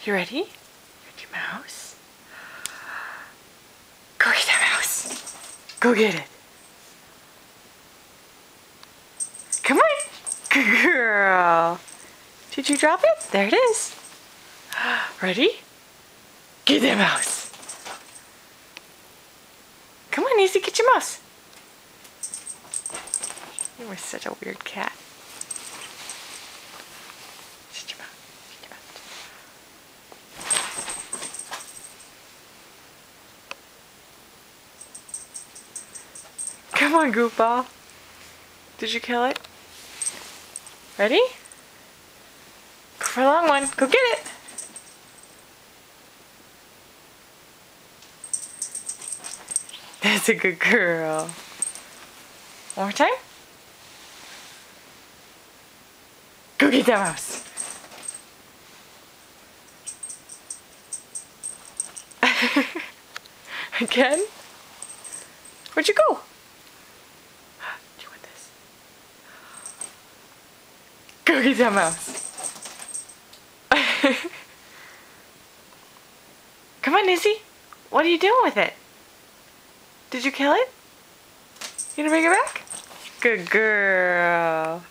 You ready? Mickey Mouse. Go get that mouse. Go get it. Come on. Good girl. Did you drop it? There it is. Ready? Get that mouse. Come on, Easy, get your mouse. You were such a weird cat. Shut your mouth. Shut your mouth. Come on, goofball. Did you kill it? Ready? Go for a long one. Go get it. That's a good girl. One more time. Go get that mouse. Again? Where'd you go? Do you want this? Go get that mouse. Come on, Izzy. What are you doing with it? Did you kill it? You gonna bring it back? Good girl.